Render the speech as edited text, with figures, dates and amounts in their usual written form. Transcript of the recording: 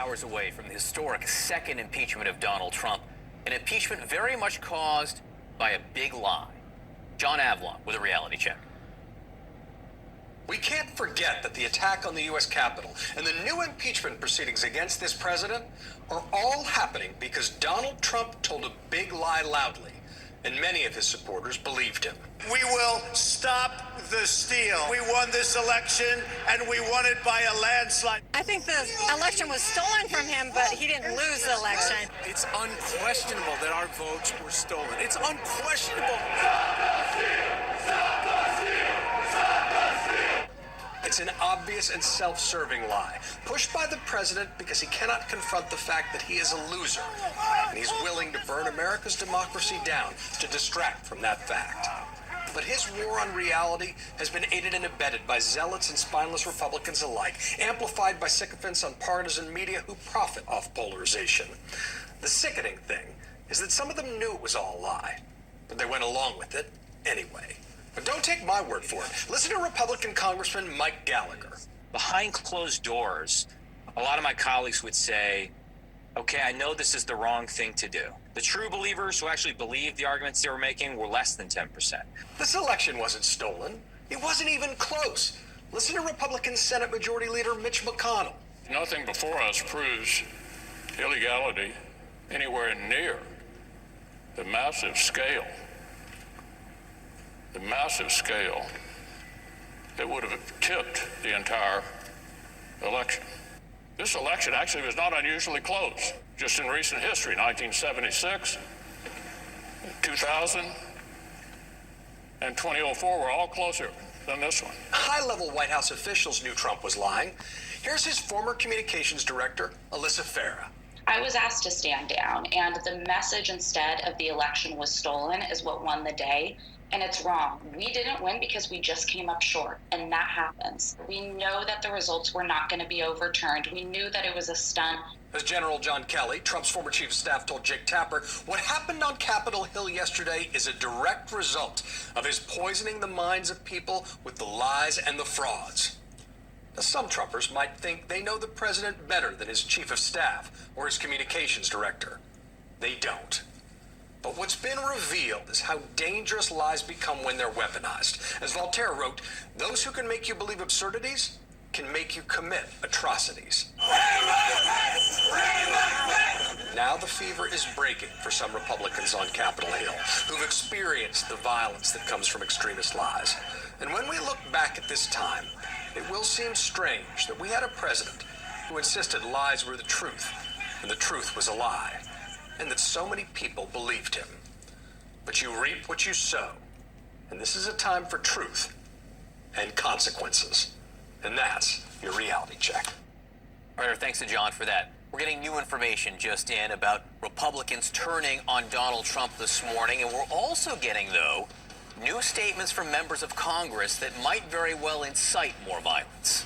hours away from the historic second impeachment of Donald Trump, an impeachment very much caused by a big lie. John Avlon with a reality check. We can't forget that the attack on the U.S. Capitol and the new impeachment proceedings against this president are all happening because Donald Trump told a big lie loudly, and many of his supporters believed him. We will stop the steal. We won this election, and we won it by a landslide. I think the election was stolen from him, but he didn't lose the election. It's unquestionable that our votes were stolen. It's unquestionable. It's an obvious and self-serving lie, pushed by the president because he cannot confront the fact that he is a loser, and he's willing to burn America's democracy down to distract from that fact. But his war on reality has been aided and abetted by zealots and spineless Republicans alike, amplified by sycophants on partisan media who profit off polarization. The sickening thing is that some of them knew it was all a lie, but they went along with it anyway. But don't take my word for it. Listen to Republican Congressman Mike Gallagher. Behind closed doors, a lot of my colleagues would say, okay, I know this is the wrong thing to do. The true believers who actually believed the arguments they were making were less than 10%. This election wasn't stolen. It wasn't even close. Listen to Republican Senate Majority Leader Mitch McConnell. Nothing before us proves illegality anywhere near the massive scale that would have tipped the entire election. This election actually was not unusually close. Just in recent history, 1976, 2000, and 2004 were all closer than this one. High-level White House officials knew Trump was lying. Here's his former communications director, Alyssa Farah. I was asked to stand down, and the message instead of the election was stolen is what won the day. And it's wrong. We didn't win because we just came up short, and that happens. We know that the results were not going to be overturned. We knew that it was a stunt. As General John Kelly, Trump's former chief of staff, told Jake Tapper, what happened on Capitol Hill yesterday is a direct result of his poisoning the minds of people with the lies and the frauds. Now, some Trumpers might think they know the president better than his chief of staff or his communications director. They don't. But what's been revealed is how dangerous lies become when they're weaponized. As Voltaire wrote, those who can make you believe absurdities can make you commit atrocities. Now the fever is breaking for some Republicans on Capitol Hill who've experienced the violence that comes from extremist lies. And when we look back at this time, it will seem strange that we had a president who insisted lies were the truth and the truth was a lie, and that so many people believed him. But you reap what you sow, and this is a time for truth and consequences. And that's your reality check. All right, thanks to John for that. We're getting new information just in about Republicans turning on Donald Trump this morning, and we're also getting, though, new statements from members of Congress that might very well incite more violence.